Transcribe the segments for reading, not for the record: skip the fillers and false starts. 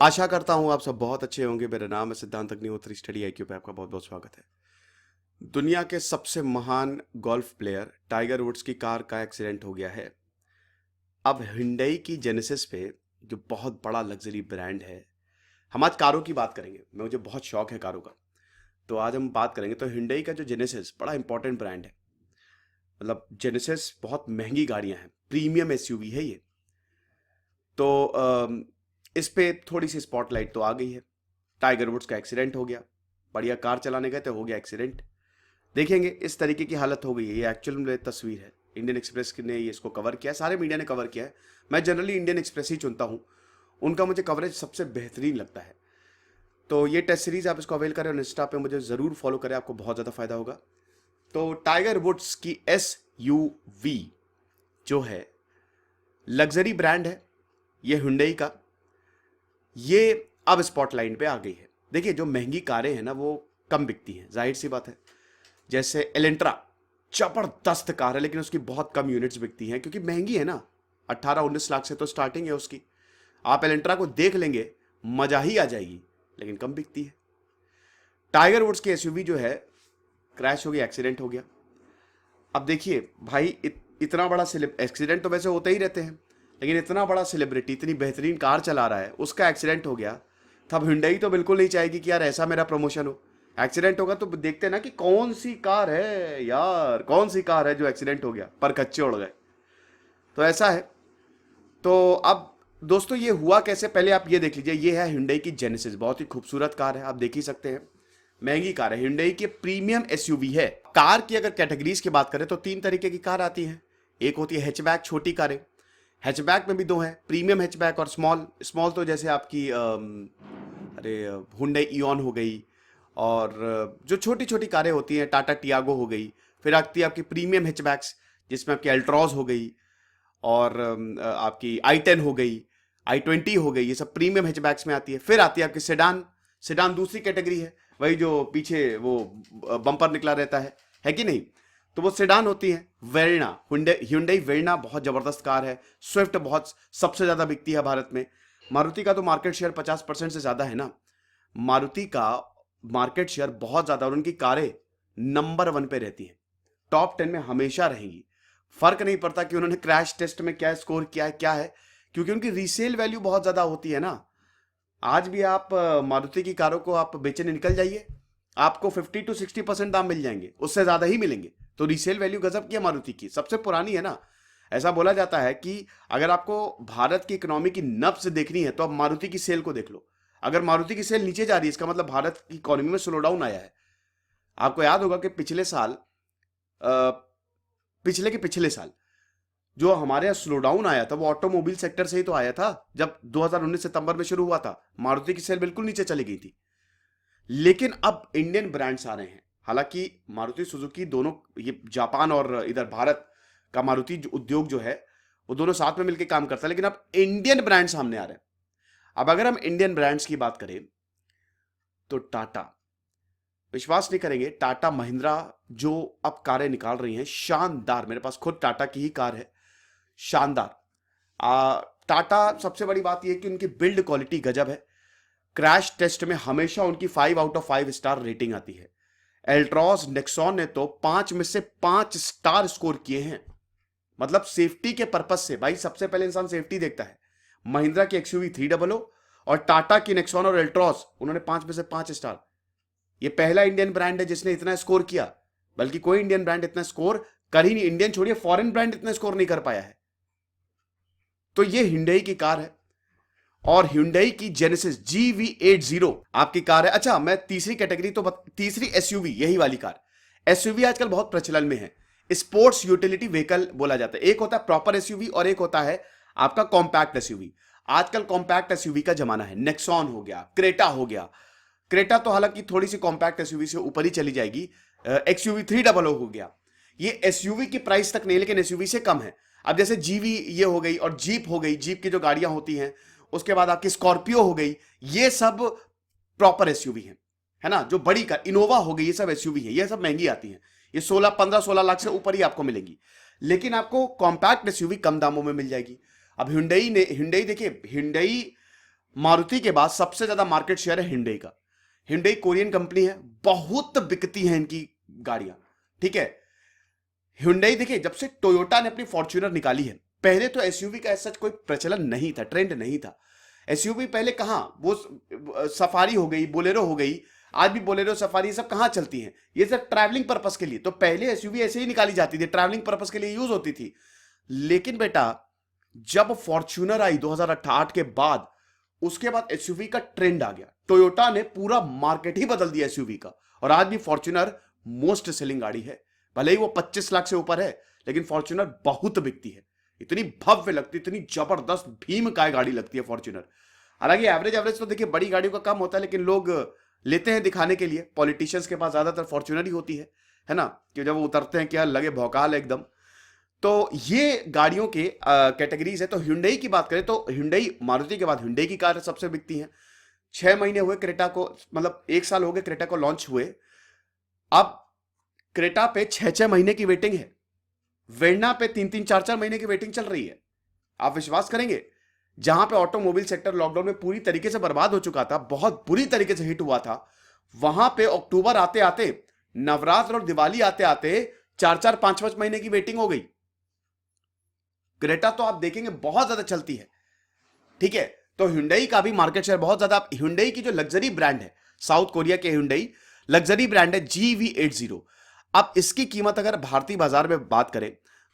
आशा करता हूँ आप सब बहुत अच्छे होंगे। मेरा नाम है सिद्धांत अग्निहोत्री। स्टडी आईक्यू पे आपका बहुत बहुत स्वागत है। दुनिया के सबसे महान गोल्फ प्लेयर टाइगर वुड्स की कार का एक्सीडेंट हो गया है। अब हिंडई की जेनेसिस पे, जो बहुत बड़ा लग्जरी ब्रांड है, हम आज कारों की बात करेंगे। मुझे बहुत शौक है कारों का, तो आज हम बात करेंगे। तो हिंडई का जो जेनेसिस बड़ा इंपॉर्टेंट ब्रांड है। मतलब जेनेसिस बहुत महंगी गाड़ियां हैं, प्रीमियम एसयूवी है ये। तो इस पे थोड़ी सी स्पॉटलाइट तो आ गई है। टाइगर वुड्स का एक्सीडेंट हो गया, बढ़िया कार चलाने गए थे, हो गया एक्सीडेंट। देखेंगे इस तरीके की हालत हो गई है। ये एक्चुअल में तस्वीर है। इंडियन एक्सप्रेस ने ये इसको कवर किया है, सारे मीडिया ने कवर किया है। मैं जनरली इंडियन एक्सप्रेस ही चुनता हूँ, उनका मुझे कवरेज सबसे बेहतरीन लगता है। तो ये टेस्ट सीरीज आप इसको अवेल करें और इंस्टा पे मुझे ज़रूर फॉलो करें, आपको बहुत ज़्यादा फायदा होगा। तो टाइगर वुड्स की SUV जो है, लग्जरी ब्रांड है ये हुंडई का। ये अब स्पॉटलाइट पे आ गई है। देखिए, जो महंगी कारें हैं ना, वो कम बिकती हैं, जाहिर सी बात है। जैसे एलेंट्रा, जबरदस्त कार है, लेकिन उसकी बहुत कम यूनिट्स बिकती हैं क्योंकि महंगी है ना। 18-19 लाख से तो स्टार्टिंग है उसकी। आप एलेंट्रा को देख लेंगे, मजा ही आ जाएगी, लेकिन कम बिकती है। टाइगर वुड्स की SUV जो है, क्रैश हो गया, एक्सीडेंट हो गया। अब देखिए भाई, इतना बड़ा एक्सीडेंट तो वैसे होते ही रहते हैं, लेकिन इतना बड़ा सेलिब्रिटी इतनी बेहतरीन कार चला रहा है, उसका एक्सीडेंट हो गया। तब हुंडई तो बिल्कुल नहीं चाहेगी कि यार ऐसा मेरा प्रमोशन हो। एक्सीडेंट होगा तो देखते हैं ना कि कौन सी कार है यार, कौन सी कार है जो एक्सीडेंट हो गया, पर कच्चे उड़ गए। तो ऐसा है। तो अब दोस्तों, ये हुआ कैसे, पहले आप ये देख लीजिए। ये है हुंडई की जेनेसिस, बहुत ही खूबसूरत कार है, आप देख ही सकते हैं। महंगी कार है, हुंडई की प्रीमियम SUV है। कार की अगर कैटेगरीज की बात करें तो 3 तरीके की कार आती हैं। एक होती है हैचबैक, छोटी कारें। हैचबैक में भी 2 हैं, प्रीमियम हैचबैक और स्मॉल। स्मॉल तो जैसे आपकी अरे हुंडई इयॉन हो गई, और जो छोटी छोटी कारें होती हैं, टाटा टियागो हो गई। फिर आती है आपकी प्रीमियम हैचबैक्स, जिसमें आपकी अल्ट्रॉज हो गई, और आपकी I10 हो गई, I20 हो गई। ये सब प्रीमियम हैचबैक्स में आती है। फिर आती है आपकी सेडान। सेडान दूसरी कैटेगरी है, वही जो पीछे वो बम्पर निकला रहता है कि नहीं। तो वो सेडान होती है। वेरना, हुंडई वेरना बहुत जबरदस्त कार है। स्विफ्ट बहुत सबसे ज्यादा बिकती है भारत में। मारुति का तो मार्केट शेयर 50% से ज्यादा है ना। मारुति का मार्केट शेयर बहुत ज्यादा, और उनकी कारें नंबर 1 पे रहती हैं, टॉप 10 में हमेशा रहेंगी। फर्क नहीं पड़ता कि उन्होंने क्रैश टेस्ट में क्या स्कोर किया है, क्या है, क्योंकि उनकी रीसेल वैल्यू बहुत ज्यादा होती है ना। आज भी आप मारुति की कारों को आप बेचने निकल जाइए, आपको 50-60% दाम मिल जाएंगे, उससे ज्यादा ही मिलेंगे। तो रीसेल वैल्यू गजब की है मारुति की, सबसे पुरानी है ना। ऐसा बोला जाता है कि अगर आपको भारत की इकोनॉमी की नब्ज देखनी है तो आप मारुति की सेल को देख लो। अगर मारुति की सेल नीचे जा रही है, इसका मतलब भारत की इकोनॉमी में स्लो डाउन आया है। आपको याद होगा कि पिछले साल, पिछले के पिछले साल जो हमारे यहाँ स्लो डाउन आया था, वो ऑटोमोबाइल सेक्टर से ही तो आया था। जब 2019 सितंबर में शुरू हुआ था, मारुति की सेल बिल्कुल नीचे चली गई थी। लेकिन अब इंडियन ब्रांड्स आ रहे हैं। हालांकि मारुति सुजुकी दोनों, ये जापान और इधर भारत का मारुति उद्योग जो है, वो दोनों साथ में मिलकर काम करता है, लेकिन अब इंडियन ब्रांड सामने आ रहे हैं। अब अगर हम इंडियन ब्रांड्स की बात करें तो टाटा, विश्वास नहीं करेंगे, टाटा महिंद्रा जो अब कारें निकाल रही हैं, शानदार। मेरे पास खुद टाटा की ही कार है, शानदार। टाटा, सबसे बड़ी बात यह कि उनकी बिल्ड क्वालिटी गजब है। क्रैश टेस्ट में हमेशा उनकी 5 आउट ऑफ 5 स्टार रेटिंग आती है। एल्ट्रॉस, नेक्सॉन ने तो 5 में से 5 स्टार स्कोर किए हैं। मतलब सेफ्टी के पर्पज से, भाई सबसे पहले इंसान सेफ्टी देखता है। महिंद्रा की XUV 300 और टाटा की नेक्सॉन और एल्ट्रॉस, उन्होंने 5 में से 5 स्टार। ये पहला इंडियन ब्रांड है जिसने इतना स्कोर किया, बल्कि कोई इंडियन ब्रांड इतना स्कोर कर ही नहीं। इंडियन छोड़िए, फॉरेन ब्रांड इतना स्कोर नहीं कर पाया है। तो ये हुंडई की कार है, और हुंडई की जेनेसिस GV80 आपकी कार है। अच्छा, मैं तीसरी कैटेगरी तो तीसरी SUV, यही वाली कार। SUV आजकल बहुत प्रचलन में है, स्पोर्ट्स यूटिलिटी व्हीकल बोला जाता है। एक होता है प्रॉपर SUV और एक होता है आपका कॉम्पैक्ट SUV। आजकल कॉम्पैक्ट SUV का जमाना है। नेक्सॉन हो गया, क्रेटा हो गया। क्रेटा तो हालांकि थोड़ी सी कॉम्पैक्ट SUV से ऊपर ही चली जाएगी। XUV 300 हो गया। ये SUV की प्राइस तक नहीं, लेकिन SUV से कम है। अब जैसे GV ये हो गई, और जीप हो गई, जीप की जो गाड़ियां होती हैं, उसके बाद आपकी स्कॉर्पियो हो गई, ये सब प्रॉपर SUV है ना। जो बड़ी कार, इनोवा हो गई, ये सब SUV है, ये सब महंगी आती हैं। ये 15-16 लाख से ऊपर ही आपको मिलेंगी। लेकिन आपको कॉम्पैक्ट SUV कम दामों में मिल जाएगी। अब हुंडई देखिए, हुंडई मारुति के बाद सबसे ज्यादा मार्केट शेयर है हिंडई का। हिंडई कोरियन कंपनी है, बहुत बिकती है इनकी गाड़ियां, ठीक है। हिंडई देखिए, जब से टोयोटा ने अपनी फॉर्च्यूनर निकाली है, पहले तो एसयूवी का ऐसा कोई प्रचलन नहीं था, ट्रेंड नहीं था। एसयूवी पहले कहां, वो सफारी हो गई, बोलेरो हो गई, आज भी बोलेरो सफारी सब कहां चलती हैं, ये सब ट्रैवलिंग पर्पस के लिए। तो पहले एसयूवी ऐसे ही निकाली जाती थी, ट्रैवलिंग पर्पस के लिए यूज होती थी। लेकिन बेटा जब फॉर्च्यूनर आई 2008 के बाद, उसके बाद एसयूवी का ट्रेंड आ गया। टोयोटा ने पूरा मार्केट ही बदल दिया एसयूवी का, और आज भी फॉर्च्यूनर मोस्ट सेलिंग गाड़ी है। भले ही वो 25 लाख से ऊपर है, लेकिन फॉर्च्यूनर बहुत बिकती है। इतनी भव्य लगती, इतनी जबरदस्त भीम काय गाड़ी लगती है फॉर्च्यूनर। हालांकि एवरेज तो देखिए बड़ी गाड़ियों का कम होता है, लेकिन लोग लेते हैं दिखाने के लिए। पॉलिटिशियंस के पास ज्यादातर फॉर्च्यूनर ही होती है ना, कि जब वो उतरते हैं क्या लगे भौकाल एकदम। तो ये गाड़ियों के कैटेगरीज है। तो Hyundai की बात करें तो Hyundai, मारुति के बाद Hyundai की कार सबसे बिकती हैं। 6 महीने हुए क्रेटा को, मतलब 1 साल हो गए क्रेटा को लॉन्च हुए। अब क्रेटा पे 6-6 महीने की वेटिंग है, वेरना पे 3-3, 4-4 महीने की वेटिंग चल रही है। आप विश्वास करेंगे, जहां पे ऑटोमोबाइल सेक्टर लॉकडाउन में पूरी तरीके से बर्बाद हो चुका था, बहुत बुरी तरीके से हिट हुआ था, वहां पे अक्टूबर आते आते, नवरात्र और दिवाली आते आते 4-4, 5-5 महीने की वेटिंग हो गई। क्रेटा तो आप देखेंगे बहुत ज्यादा चलती है, ठीक है। तो Hyundai का भी मार्केट शेयर बहुत ज्यादा। Hyundai की जो लग्जरी ब्रांड है, साउथ कोरिया के Hyundai लग्जरी ब्रांड है GV80। अब इसकी कीमत अगर भारतीय बाजार में बात करें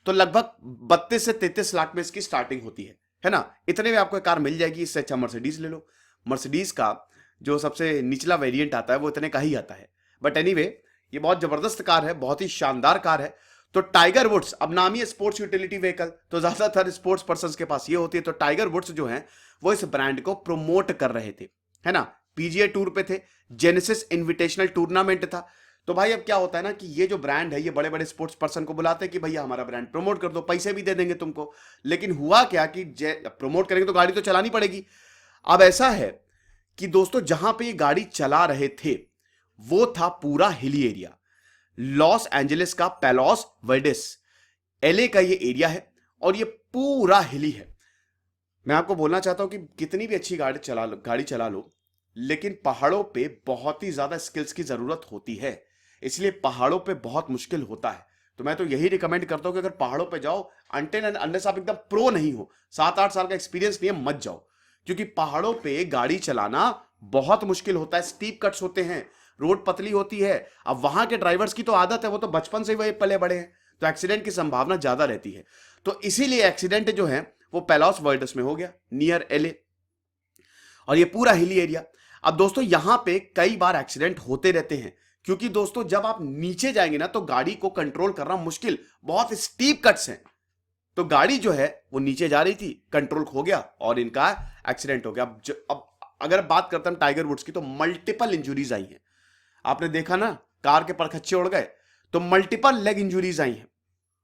तो लगभग 32 से 33 लाख में इसकी स्टार्टिंग होती है ना। इतने में आपको कार मिल जाएगी। इससे अच्छा मर्सिडीज ले लो। मर्सिडीज का जो सबसे निचला वेरिएंट आता है वो इतने का ही आता है। बट एनीवे, ये बहुत जबरदस्त कार है, बहुत ही शानदार कार है। तो टाइगर वुड्स, अब नाम ही है स्पोर्ट्स यूटिलिटी व्हीकल, तो ज्यादातर स्पोर्ट्स पर्सन के पास ये होती है। तो टाइगर वुड्स जो है वो इस ब्रांड को प्रमोट कर रहे थे, है ना। पीजीए टूर पे थे, जेनेसिस इनविटेशनल टूर्नामेंट था। तो भाई अब क्या होता है ना कि ये जो ब्रांड है, ये बड़े बड़े स्पोर्ट्स पर्सन को बुलाते हैं कि भैया हमारा ब्रांड प्रमोट कर दो, पैसे भी दे देंगे तुमको। लेकिन हुआ क्या कि प्रमोट करेंगे तो गाड़ी तो चलानी पड़ेगी। अब ऐसा है कि दोस्तों, जहां पे ये गाड़ी चला रहे थे वो था पूरा हिली एरिया, लॉस एंजलिस का पैलोस वर्डेस, एलए का ये एरिया है, और ये पूरा हिली है। मैं आपको बोलना चाहता हूं कि कितनी भी अच्छी गाड़ी चला लो, लेकिन पहाड़ों पे बहुत ही ज्यादा स्किल्स की जरूरत होती है, इसलिए पहाड़ों पे बहुत मुश्किल होता है। तो मैं तो यही रिकमेंड करता हूं कि अगर पहाड़ों पे जाओ, अनटिल एंड अनलेस आप एकदम प्रो नहीं हो, 7-8 साल का एक्सपीरियंस नहीं है, मत जाओ। क्योंकि पहाड़ों पे गाड़ी चलाना बहुत मुश्किल होता है। स्टीप कट्स होते हैं, रोड पतली होती है। अब वहां के ड्राइवर्स की तो आदत है, वो तो बचपन से ही वही पले बड़े हैं, तो एक्सीडेंट की संभावना ज्यादा रहती है। तो इसीलिए एक्सीडेंट जो है वो पैलोस वर्डेस में हो गया, नियर एलए, और ये पूरा हिली एरिया। अब दोस्तों, यहां पे कई बार एक्सीडेंट होते रहते हैं, क्योंकि दोस्तों जब आप नीचे जाएंगे ना तो गाड़ी को कंट्रोल करना मुश्किल, बहुत स्टीप कट्स हैं। तो गाड़ी जो है वो नीचे जा रही थी, कंट्रोल खो गया और इनका एक्सीडेंट हो गया। अब अगर बात करते हैं टाइगर वुड्स की, तो मल्टीपल इंजुरीज आई हैं। आपने देखा ना, कार के परखच्चे उड़ गए, तो मल्टीपल लेग इंजुरीज आई हैं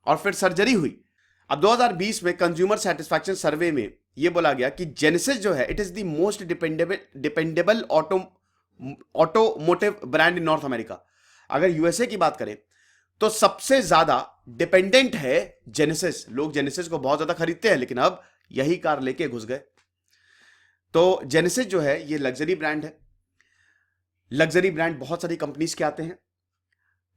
और फिर सर्जरी हुई। अब 2020 में कंज्यूमर सेटिस्फैक्शन सर्वे में यह बोला गया कि जेनेसिस जो है, it is the most dependable automotive brand in north America. अगर यूएसए की बात करें तो सबसे ज्यादा डिपेंडेंट है जेनेसिस। लोग जेनेसिस को बहुत ज्यादा खरीदते हैं, लेकिन अब यही कार लेके घुस गए। तो जेनेसिस जो है ये लग्जरी ब्रांड है। लग्जरी ब्रांड बहुत सारी कंपनीज के आते हैं।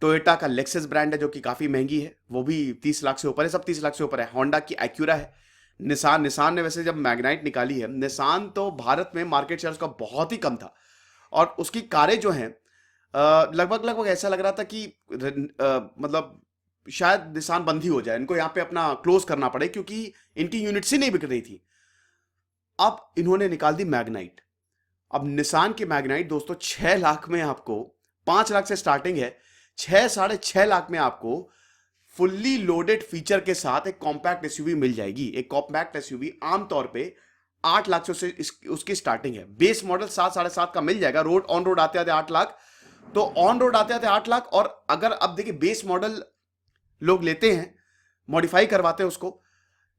टोयोटा का लेक्सस ब्रांड है जो कि काफी महंगी है, वो भी 30 लाख से ऊपर है, सब 30 लाख से ऊपर है। होंडा की एक्यूरा है। निसान ने वैसे जब मैग्नाइट निकाली है, निसान तो भारत में मार्केट शेयर उसका बहुत ही कम था, और उसकी कारें जो हैं लगभग ऐसा लग रहा था कि मतलब शायद निसान बंद ही हो जाए, इनको यहाँ पे अपना क्लोज करना पड़े, क्योंकि इनकी यूनिट्स ही नहीं बिक रही थी। अब इन्होंने निकाल दी मैग्नाइट। अब निसान की मैग्नाइट दोस्तों 6 लाख में आपको, 5 लाख से स्टार्टिंग है, 6-6.5 लाख में आपको फुल्ली लोडेड फीचर के साथ एक कॉम्पैक्ट एसयूवी मिल जाएगी। एक कॉम्पैक्ट एसयूवी आमतौर पे 8 लाख से उसकी स्टार्टिंग है। बेस मॉडल 7-7.5 का मिल जाएगा। ऑन रोड आते आते 8 लाख, तो ऑन रोड आते आते 8 लाख। और अगर अब देखिए, बेस मॉडल लोग लेते हैं, मॉडिफाई करवाते हैं उसको,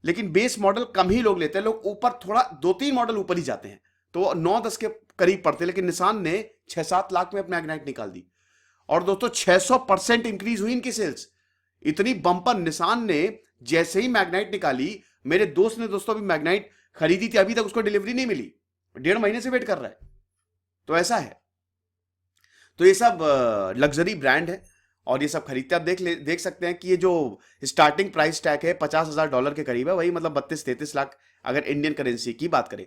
लेकिन बेस मॉडल कम ही लोग लेते हैं। लोग ऊपर थोड़ा 2-3 मॉडल ऊपर ही जाते हैं, तो 9-10 के करीब पड़ते हैं। लेकिन निसान ने 6-7 लाख में अपनी मैग्नाइट निकाल दी, और दोस्तों 600% इंक्रीज हुई इनकी सेल्स। इतनी बंपर निसान ने जैसे ही मैग्नाइट निकाली, मेरे दोस्त ने दोस्तों भी मैग्नाइट खरीदी थी, अभी तक उसको डिलीवरी नहीं मिली। 1.5 महीने से वेट कर रहा है। तो ऐसा है। तो ये सब लग्जरी ब्रांड है और ये सब खरीदते आप देख सकते हैं कि ये जो स्टार्टिंग प्राइस टैग है $50,000 के करीब है, वही मतलब 32-33 लाख अगर इंडियन करेंसी की बात करें।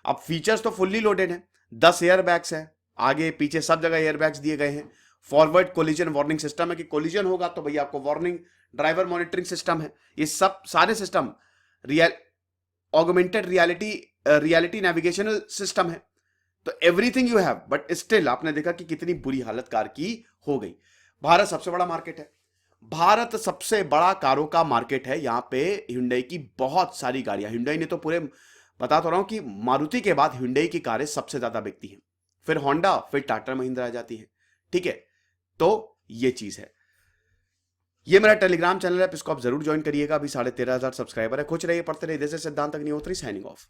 अब फीचर्स तो फुल्ली लोडेड है, 10 एयर बैग्स है, आगे पीछे सब जगह एयर बैग्स दिए गए हैं, फॉरवर्ड कोलिजन वार्निंग सिस्टम है कि कोलिजन होगा तो भैया आपको वार्निंग, ड्राइवर मॉनिटरिंग सिस्टम है, ये सब सारे system, real augmented reality navigational system है। तो everything you have, but still आपने देखा कि कितनी बुरी हालत कार की हो गई। भारत सबसे बड़ा मार्केट है, भारत सबसे बड़ा कारों का मार्केट है। यहां पे Hyundai की बहुत सारी गाड़ियां, Hyundai ने तो पूरे, बता तो रहा हूं कि मारुति के बाद Hyundai की कारें सबसे ज्यादा बिकती हैं, फिर होंडा, फिर टाटा महिंद्रा आ जाती है। ठीक है, तो ये चीज है। ये मेरा टेलीग्राम चैनल है, इसको आप जरूर ज्वाइन करिएगा। अभी 13,500 सब्सक्राइबर है। खुश रहिए, पढ़ते रहिए। दिस इज सिद्धांत अग्निहोत्री साइनिंग ऑफ।